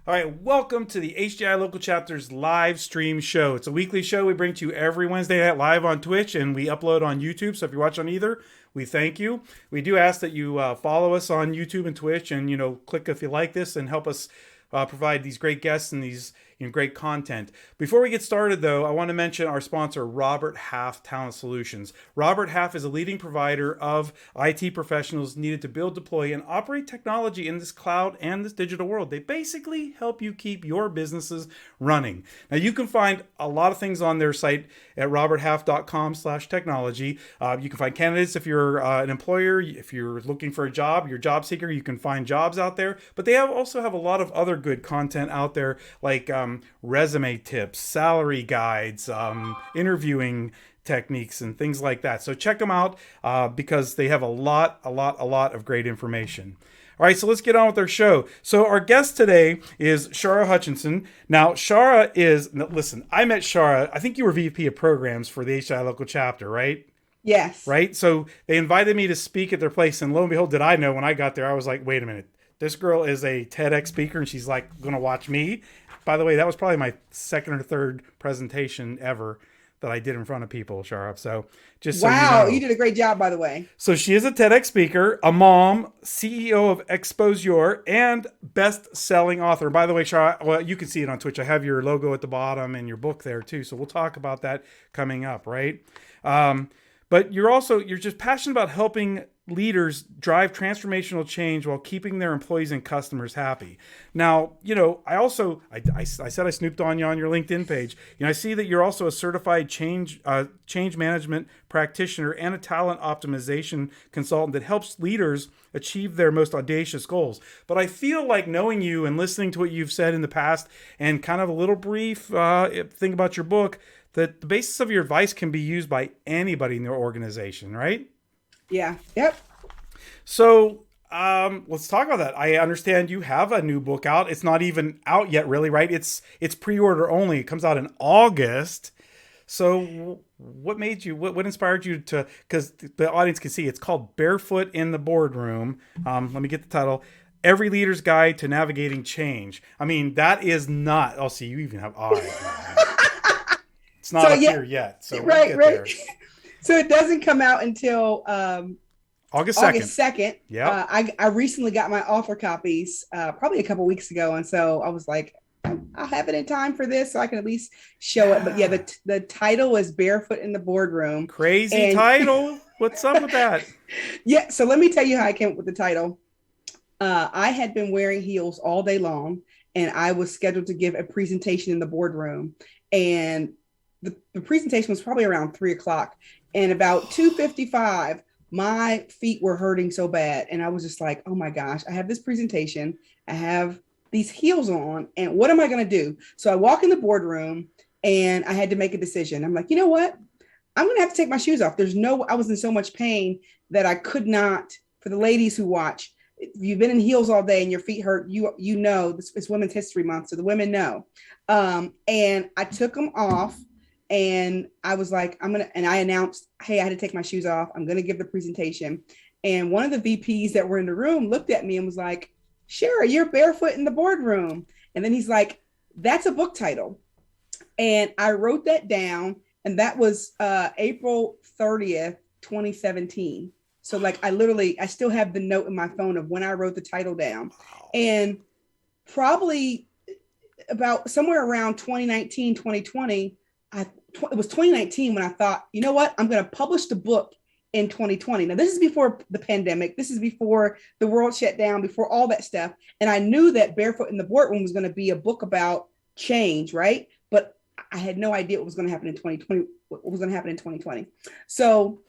All right, welcome to the HDI Local Chapters live stream show. It's a weekly show we bring to you every Wednesday night live on Twitch, and we upload on YouTube. So if you watch on either, we thank you. We do ask that you follow us on YouTube and Twitch, and click if you like this and help us provide these great guests and these great content. Before we get started, though, I want to mention our sponsor, Robert Half Talent Solutions. Robert Half is a leading provider of IT professionals needed to build, deploy, and operate technology in this cloud and this digital world. They basically help you keep your businesses running. Now, you can find a lot of things on their site at roberthalf.com/technology. You can find candidates if you're an employer, if you're looking for a job, you're a job seeker, you can find jobs out there. But they also have a lot of other good content out there, like resume tips, salary guides, interviewing techniques, and things like that. So check them out because they have a lot of great information. All right, so let's get on with our show. So our guest today is Shara Hutchinson. Now, listen, I met Shara, I think you were VP of programs for the HI local chapter, right? Yes. Right? So they invited me to speak at their place, and lo and behold, did I know when I got there, I was like, wait a minute. This girl is a TEDx speaker, and she's like going to watch me. By the way, that was probably my second or third presentation ever that I did in front of people, Shara. So just so wow, you know. you did a great job, by the way. So she is a TEDx speaker, a mom, CEO of Xposeyour, and best-selling author. By the way, Shara, well, you can see it on Twitch. I have your logo at the bottom and your book there too. So we'll talk about that coming up, right? But you're just passionate about helping leaders drive transformational change while keeping their employees and customers happy. Now, I said I snooped on you on your LinkedIn page. I see that you're also a certified change management practitioner and a talent optimization consultant that helps leaders achieve their most audacious goals. But I feel like knowing you and listening to what you've said in the past and kind of a little brief thing about your book, that the basis of your advice can be used by anybody in their organization, right? Yeah. Yep. So let's talk about that. I understand you have a new book out. It's not even out yet, really, right? It's pre-order only. It comes out in August. So what inspired you to, because the audience can see, it's called Barefoot in the Boardroom. Let me get the title. Every Leader's Guide to Navigating Change. I mean, that is not, oh, see, you even have eyes. It's not up here yet. So right. So it doesn't come out until August 2nd. August 2nd. Yeah. I recently got my author copies probably a couple weeks ago. And so I was like, I'll have it in time for this so I can at least show it. But yeah, the title is Barefoot in the Boardroom. Crazy title. What's up with that? Yeah. So let me tell you how I came up with the title. I had been wearing heels all day long, and I was scheduled to give a presentation in the boardroom. And the presentation was probably around 3:00. And about 2:55, my feet were hurting so bad. And I was just like, oh my gosh, I have this presentation. I have these heels on. And what am I going to do? So I walk in the boardroom and I had to make a decision. I'm like, you know what? I'm going to have to take my shoes off. I was in so much pain that I could not. For the ladies who watch, if you've been in heels all day and your feet hurt, you know, it's Women's History Month. So the women know. And I took them off. And I was like, and I announced, hey, I had to take my shoes off. I'm going to give the presentation. And one of the VPs that were in the room looked at me and was like, Shara, you're barefoot in the boardroom. And then he's like, that's a book title. And I wrote that down. And that was April 30th, 2017. So like, I still have the note in my phone of when I wrote the title down. And probably about somewhere around 2019, 2020, it was 2019 when I thought, you know what, I'm going to publish the book in 2020. Now, this is before the pandemic. This is before the world shut down, before all that stuff. And I knew that Barefoot in the Boardroom was going to be a book about change, right? But I had no idea what was going to happen in 2020, what was going to happen in 2020. So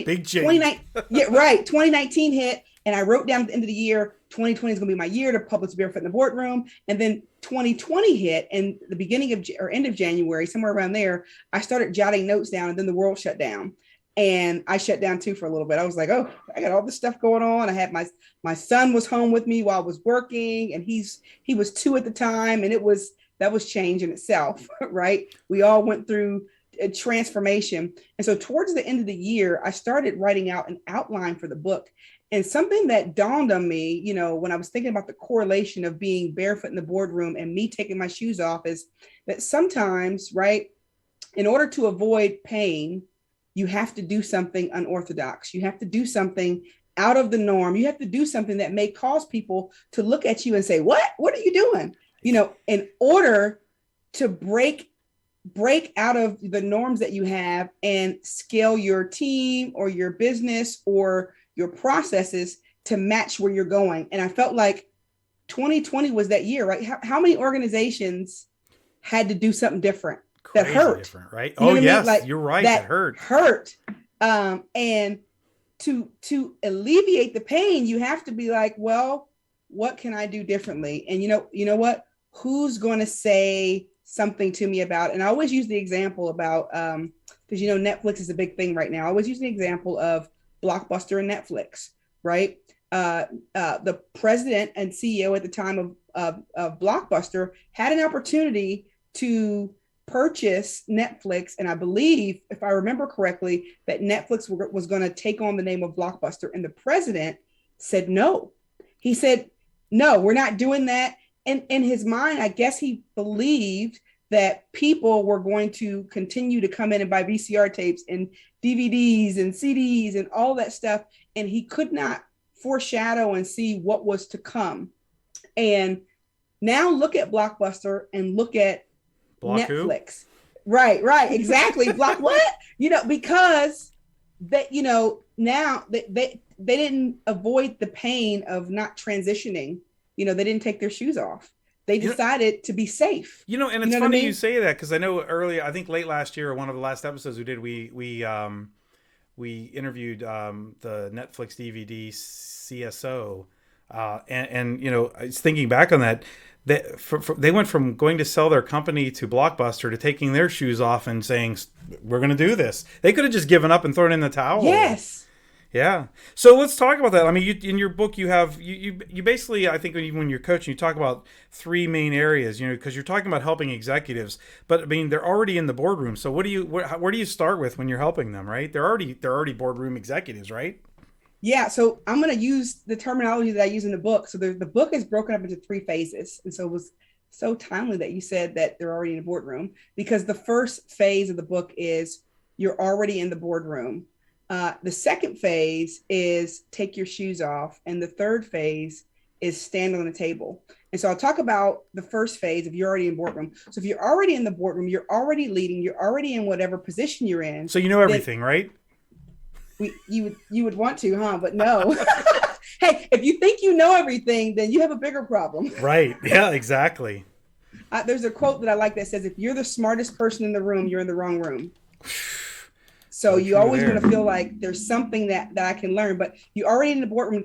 Big change. 2019 hit. And I wrote down at the end of the year, 2020 is going to be my year to publish Barefoot in the Boardroom. And then 2020 hit, and the beginning of or end of January, somewhere around there, I started jotting notes down, and then the world shut down. And I shut down too for a little bit. I was like, oh, I got all this stuff going on. I had my son was home with me while I was working, and he was 2 at the time, and that was change in itself, right? We all went through transformation. And so towards the end of the year, I started writing out an outline for the book. And something that dawned on me, when I was thinking about the correlation of being barefoot in the boardroom and me taking my shoes off, is that sometimes, right, in order to avoid pain, you have to do something unorthodox. You have to do something out of the norm. You have to do something that may cause people to look at you and say, what are you doing? In order to break out of the norms that you have and scale your team or your business or your processes to match where you're going. And I felt like 2020 was that year, right? How many organizations had to do something different that hurt? Different, right? Oh, yes, I mean? You're right. That hurt. And to alleviate the pain, you have to be like, well, what can I do differently? And you know what? Who's going to say something to me about it? And I always use the example about, because Netflix is a big thing right now. I always use the example of Blockbuster and Netflix, right? The president and CEO at the time of Blockbuster had an opportunity to purchase Netflix. And I believe, if I remember correctly, that Netflix was going to take on the name of Blockbuster. And the president said no. He said, no, we're not doing that. And in his mind, I guess he believed that people were going to continue to come in and buy VCR tapes and DVDs and CDs and all that stuff. And he could not foreshadow and see what was to come. And now look at Blockbuster and look at Netflix. Who? Right, exactly. Block what? Because that, now they didn't avoid the pain of not transitioning. They didn't take their shoes off. They decided to be safe. And it's funny you say that, because I know earlier, I think late last year, or one of the last episodes we did, we interviewed the Netflix DVD CSO, and I was thinking back on that. They went from going to sell their company to Blockbuster to taking their shoes off and saying, we're going to do this. They could have just given up and thrown in the towel. Yes. Yeah. So let's talk about that. I mean, in your book, you have, you basically, I think when you're coaching, you talk about three main areas, because you're talking about helping executives, but I mean, they're already in the boardroom. So where do you start with when you're helping them, right? They're already boardroom executives, right? Yeah. So I'm going to use the terminology that I use in the book. So the book is broken up into 3 phases. And so it was so timely that you said that they're already in the boardroom, because the first phase of the book is you're already in the boardroom. The second phase is take your shoes off. And the third phase is stand on the table. And so I'll talk about the first phase if you're already in boardroom. So if you're already in the boardroom, you're already leading, you're already in whatever position you're in. So you know everything, right? You would want to, huh? But no. Hey, if you think you know everything, then you have a bigger problem. Right. Yeah, exactly. There's a quote that I like that says, if you're the smartest person in the room, you're in the wrong room. So you always want to feel like there's something that I can learn, but you're already in the boardroom.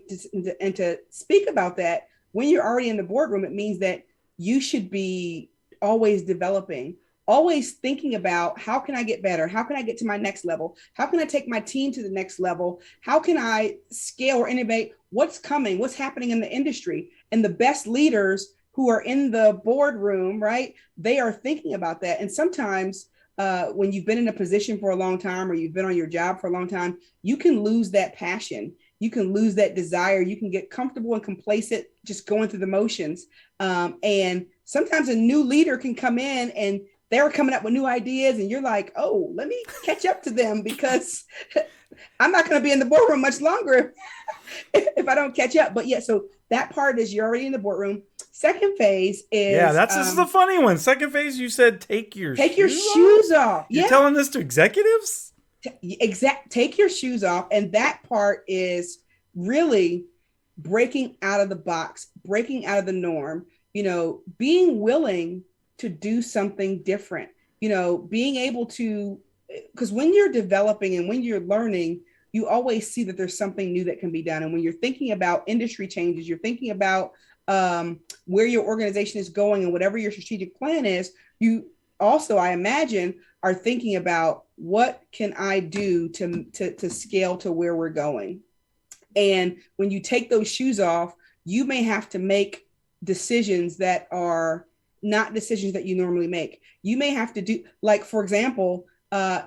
And to speak about that, when you're already in the boardroom, it means that you should be always developing, always thinking about, how can I get better? How can I get to my next level? How can I take my team to the next level? How can I scale or innovate? What's coming? What's happening in the industry? And the best leaders who are in the boardroom, right? They are thinking about that. And sometimes when you've been in a position for a long time, or you've been on your job for a long time, you can lose that passion. You can lose that desire. You can get comfortable and complacent, just going through the motions. And sometimes a new leader can come in and they're coming up with new ideas, and you're like, oh, let me catch up to them, because I'm not going to be in the boardroom much longer if I don't catch up. But yeah, so that part is you're already in the boardroom. Second phase is this is the funny one. Second phase, you said take your shoes off. You're telling this to executives? Take your shoes off. And that part is really breaking out of the box, breaking out of the norm, being willing to do something different, being able to, because when you're developing and when you're learning, you always see that there's something new that can be done. And when you're thinking about industry changes, you're thinking about where your organization is going and whatever your strategic plan is, you also, I imagine, are thinking about, what can I do to scale to where we're going? And when you take those shoes off, you may have to make decisions that are not decisions that you normally make. You may have to do, like, for example,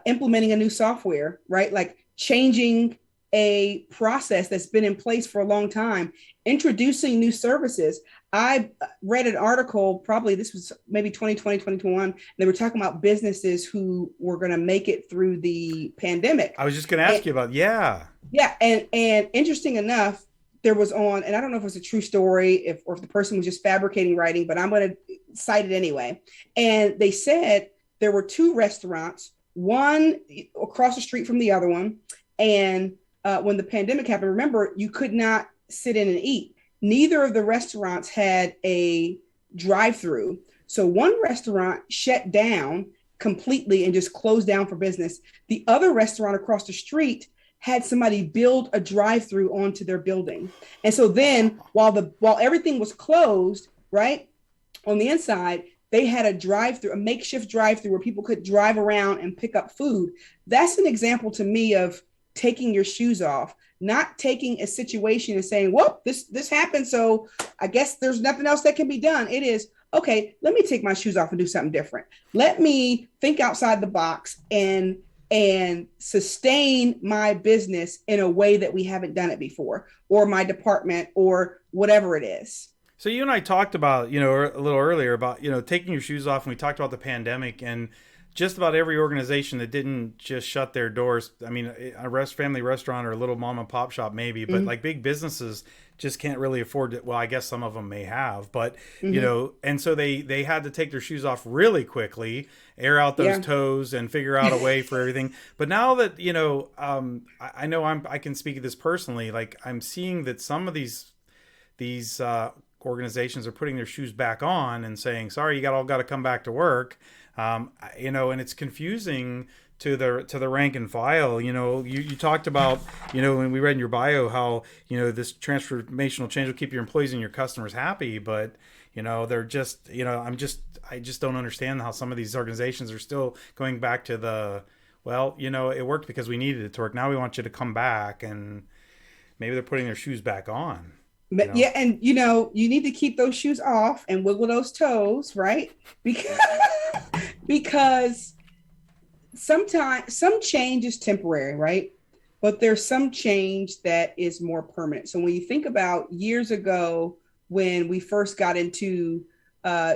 implementing a new software, right? Like changing a process that's been in place for a long time, introducing new services. I read an article, probably this was maybe 2020, 2021. They were talking about businesses who were going to make it through the pandemic. I was just going to And ask you about, yeah. yeah, and interesting enough, there was on, and I don't know if it's a true story, if the person was just fabricating writing, but I'm going to cite it anyway. And they said there were two restaurants, one across the street from the other one, and when the pandemic happened, remember you could not sit in and eat. Neither of the restaurants had a drive-through, so one restaurant shut down completely and just closed down for business. The other restaurant across the street had somebody build a drive-through onto their building. And so then while everything was closed, right, on the inside, they had a drive-through, a makeshift drive-through where people could drive around and pick up food. That's an example to me of taking your shoes off, not taking a situation and saying, well, this happened, so I guess there's nothing else that can be done. It is, okay, let me take my shoes off and do something different. Let me think outside the box and sustain my business in a way that we haven't done it before, or my department, or whatever it is. So you and I talked about, a little earlier about, taking your shoes off, and we talked about the pandemic, and just about every organization that didn't just shut their doors. I mean, a family restaurant or a little mom and pop shop maybe, but like big businesses just can't really afford it. Well, I guess some of them may have, but and so they had to take their shoes off really quickly, air out those toes, and figure out a way for everything. But now that I know I can speak of this personally. Like I'm seeing that some of these organizations are putting their shoes back on and saying, "Sorry, you got to come back to work." And it's confusing to the rank and file. You talked about, when we read in your bio how, this transformational change will keep your employees and your customers happy, but, they're just, I just don't understand how some of these organizations are still going back to it worked because we needed it to work. Now we want you to come back, and maybe they're putting their shoes back on. Yeah, and you need to keep those shoes off and wiggle those toes, right? Because sometimes some change is temporary, right? But there's some change that is more permanent. So when you think about years ago when we first got into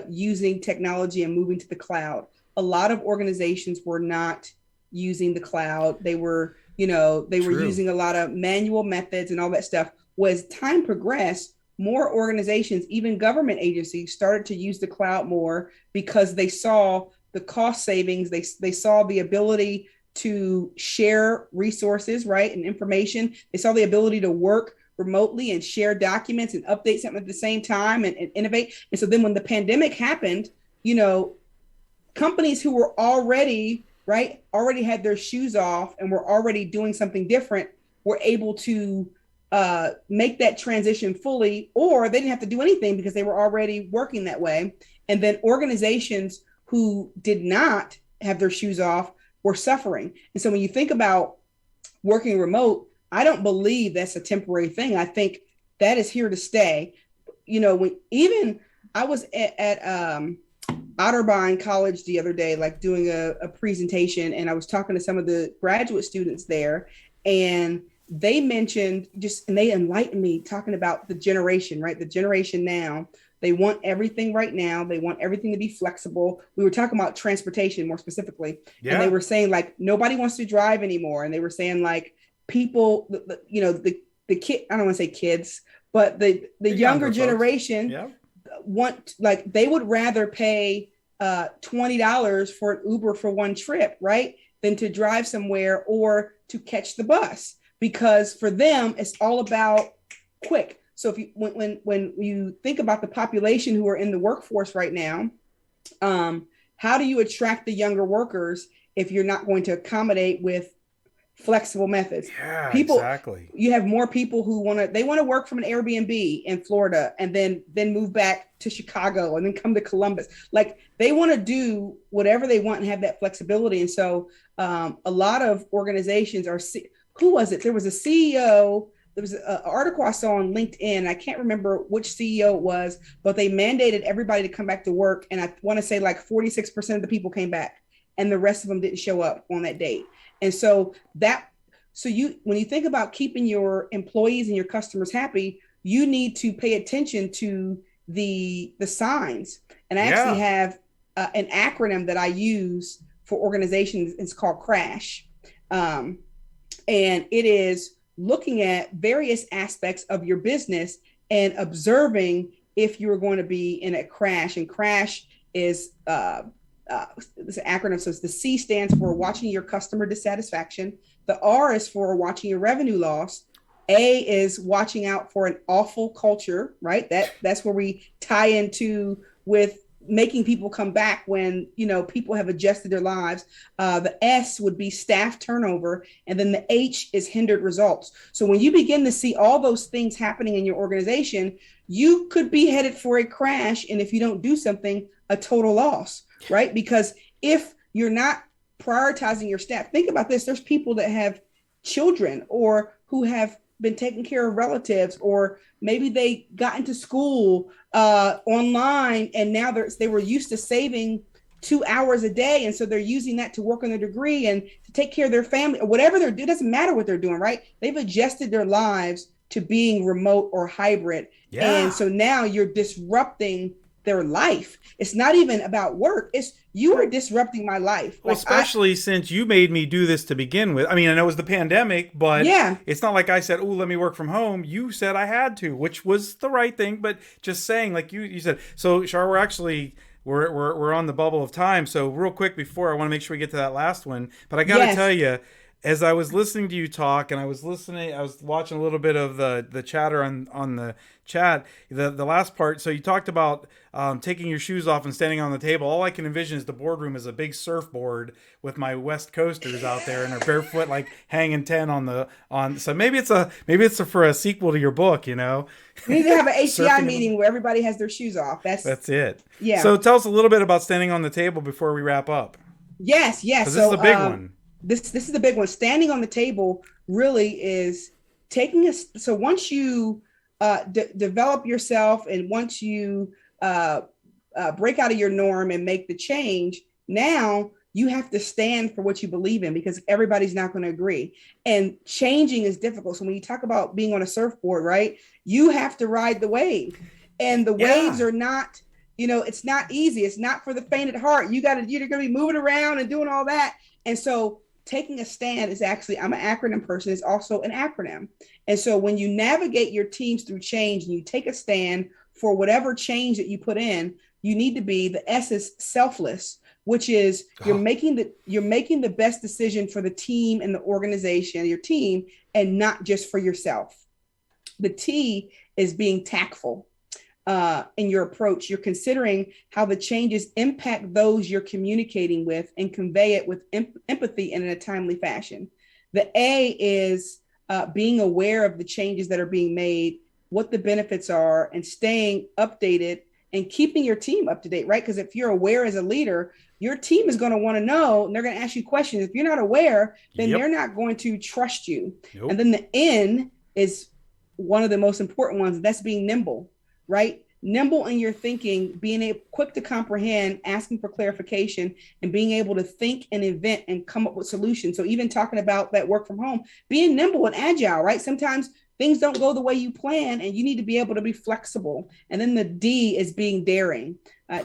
using technology and moving to the cloud, a lot of organizations were not using the cloud. They were using a lot of manual methods and all that stuff. As time progressed, more organizations, even government agencies, started to use the cloud more because they saw the cost savings. They saw the ability to share resources, right, and information. They saw the ability to work remotely and share documents and update something at the same time and innovate. And so then when the pandemic happened, companies who were already had their shoes off and were already doing something different were able to make that transition fully, or they didn't have to do anything because they were already working that way. And then organizations who did not have their shoes off were suffering. And so when you think about working remote, I don't believe that's a temporary thing. I think that is here to stay. When I was at Otterbein College the other day, like doing a presentation, and I was talking to some of the graduate students there, and they mentioned and they enlightened me talking about the generation, right? The generation now, they want everything right now. They want everything to be flexible. We were talking about transportation more specifically. Yeah. And they were saying like, nobody wants to drive anymore. And they were saying like people, the kid, I don't want to say kids, but the younger generation want, like, they would rather pay $20 for an Uber for one trip, right? Than to drive somewhere or to catch the bus. Because for them, it's all about quick. So if when you think about the population who are in the workforce right now, how do you attract the younger workers if you're not going to accommodate with flexible methods? Yeah, exactly. You have more people who want to work from an Airbnb in Florida and then move back to Chicago and then come to Columbus. Like they want to do whatever they want and have that flexibility. And so a lot of organizations are. Who was it? There was a CEO. There was an article I saw on LinkedIn. I can't remember which CEO it was, but they mandated everybody to come back to work. And I want to say like 46% of the people came back. and the rest of them didn't show up on that date. And so when you think about keeping your employees and your customers happy, you need to pay attention to the signs. And I actually Yeah. have an acronym that I use for organizations. It's called CRASH. Um, and it is looking at various aspects of your business and observing if you're going to be in a crash. And crash is this acronym. So it's the C stands for watching your customer dissatisfaction. The R is for watching your revenue loss. A is watching out for an awful culture, right? That's where we tie into with making people come back when, you know, people have adjusted their lives. The S would be staff turnover, and then the H is hindered results. So when you begin to see all those things happening in your organization, you could be headed for a crash, and if you don't do something, a total loss, right? Because if you're not prioritizing your staff, think about this: there's people that have children or who have been taking care of relatives, or maybe they got into school online, and now they were used to saving 2 hours a day, and so they're using that to work on their degree and to take care of their family or whatever they're doing. It doesn't matter what they're doing, right? They've adjusted their lives to being remote or hybrid. Yeah. And so now you're disrupting their life. It's not even about work. It's you are disrupting my life. Well, especially since you made me do this to begin with. I mean, I know it was the pandemic, but yeah, it's not like I said, "Oh, let me work from home." You said I had to, which was the right thing. But just saying, like you said. So, Shara, we're on the bubble of time. So, real quick before, I want to make sure we get to that last one. But I got to tell you, as I was listening to you talk, and I was watching a little bit of the chatter on the chat, the last part. So you talked about taking your shoes off and standing on the table. All I can envision is the boardroom is a big surfboard with my West Coasters out there and are barefoot, like hanging 10 on. So maybe it's for a sequel to your book, you know. We need to have an HCI meeting where everybody has their shoes off. That's it. Yeah. So tell us a little bit about standing on the table before we wrap up. Yes. So this is a big one. This is the big one. Standing on the table really is taking us. So once you develop yourself, and once you break out of your norm and make the change, now you have to stand for what you believe in, because everybody's not going to agree. And changing is difficult. So when you talk about being on a surfboard, right, you have to ride the wave, and the waves are not, you know, it's not easy. It's not for the faint at heart. You're going to be moving around and doing all that. And so taking a stand is actually, I'm an acronym person, it's also an acronym. And so when you navigate your teams through change and you take a stand for whatever change that you put in, you need to be, the S is selfless, which is you're making the best decision for the team and the organization, your team, and not just for yourself. The T is being tactful. In your approach, you're considering how the changes impact those you're communicating with and convey it with empathy and in a timely fashion. The A is being aware of the changes that are being made, what the benefits are, and staying updated and keeping your team up to date, right? Because if you're aware as a leader, your team is going to want to know, and they're going to ask you questions. If you're not aware, then they're not going to trust you. Nope. And then the N is one of the most important ones. That's being nimble. Right? Nimble in your thinking, being quick to comprehend, asking for clarification, and being able to think and invent and come up with solutions. So even talking about that work from home, being nimble and agile, right? Sometimes things don't go the way you plan, and you need to be able to be flexible. And then the D is being daring,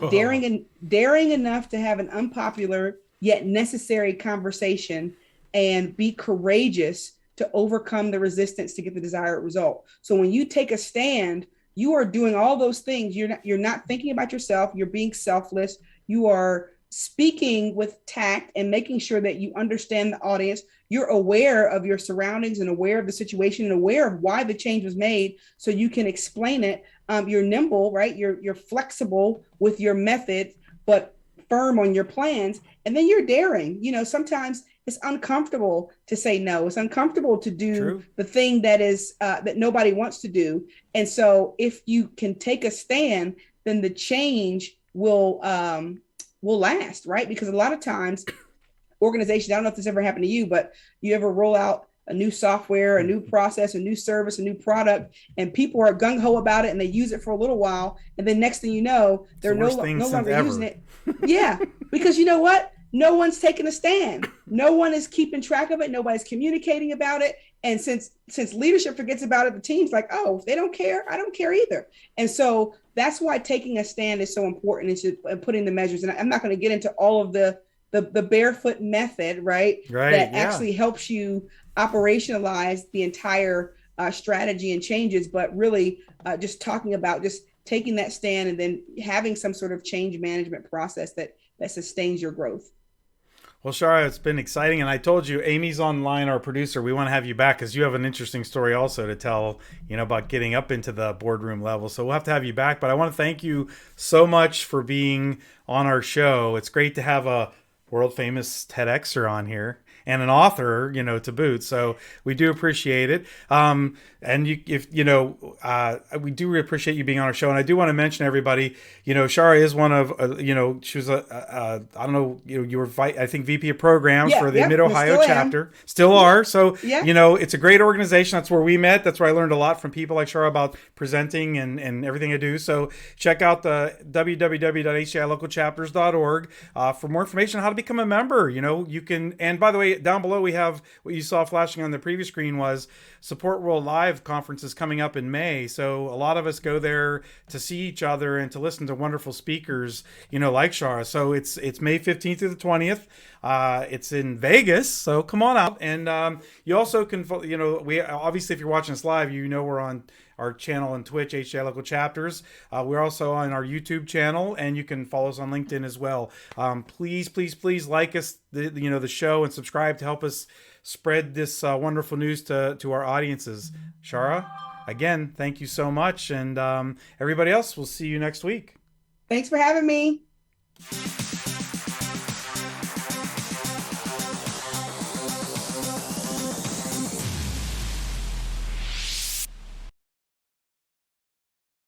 daring enough to have an unpopular yet necessary conversation, and be courageous to overcome the resistance to get the desired result. So when you take a stand, you are doing all those things. You're not thinking about yourself. You're being selfless. You are speaking with tact and making sure that you understand the audience. You're aware of your surroundings and aware of the situation and aware of why the change was made, so you can explain it. You're nimble, right? You're flexible with your method, but firm on your plans. And then you're daring. You know, sometimes it's uncomfortable to say no. It's uncomfortable to do the thing that is that nobody wants to do. And so if you can take a stand, then the change will last, right? Because a lot of times organizations, I don't know if this ever happened to you, but you ever roll out a new software, a new process, a new service, a new product, and people are gung-ho about it, and they use it for a little while, and then next thing you know, they're no longer using it. Yeah, because you know what? no one's taking a stand. No one is keeping track of it. Nobody's communicating about it. And since leadership forgets about it, the team's like, oh, if they don't care, I don't care either. And so that's why taking a stand is so important, and putting the measures. And I'm not going to get into all of the barefoot method, right? Right. That Yeah. actually helps you operationalize the entire strategy and changes, but really just talking about just taking that stand and then having some sort of change management process that sustains your growth. Well, Shara, it's been exciting. And I told you, Amy's online, our producer. We want to have you back because you have an interesting story also to tell, about getting up into the boardroom level. So we'll have to have you back. But I want to thank you so much for being on our show. It's great to have a world famous TEDxer on here and an author, to boot. So we do appreciate it. And we do appreciate you being on our show. And I do want to mention everybody, Shara is one of, she was I don't know, you were, I think, VP of programs for the Mid Ohio chapter. Still are. So, it's a great organization. That's where we met. That's where I learned a lot from people like Shara about presenting and everything I do. So check out the www.hcilocalchapters.org for more information on how to become a member. You can, and by the way, down below we have what you saw flashing on the previous screen was Support World Live conferences coming up in May. So a lot of us go there to see each other and to listen to wonderful speakers, like Shara. So it's May 15th through the 20th. It's in Vegas, so come on out. And you also can, we obviously, if you're watching us live, we're on our channel on Twitch, HCI Local Chapters. We're also on our YouTube channel, and you can follow us on LinkedIn as well. Please like us, the show, and subscribe to help us spread this wonderful news to our audiences. Shara, again, thank you so much, and everybody else, we'll see you next week. Thanks for having me.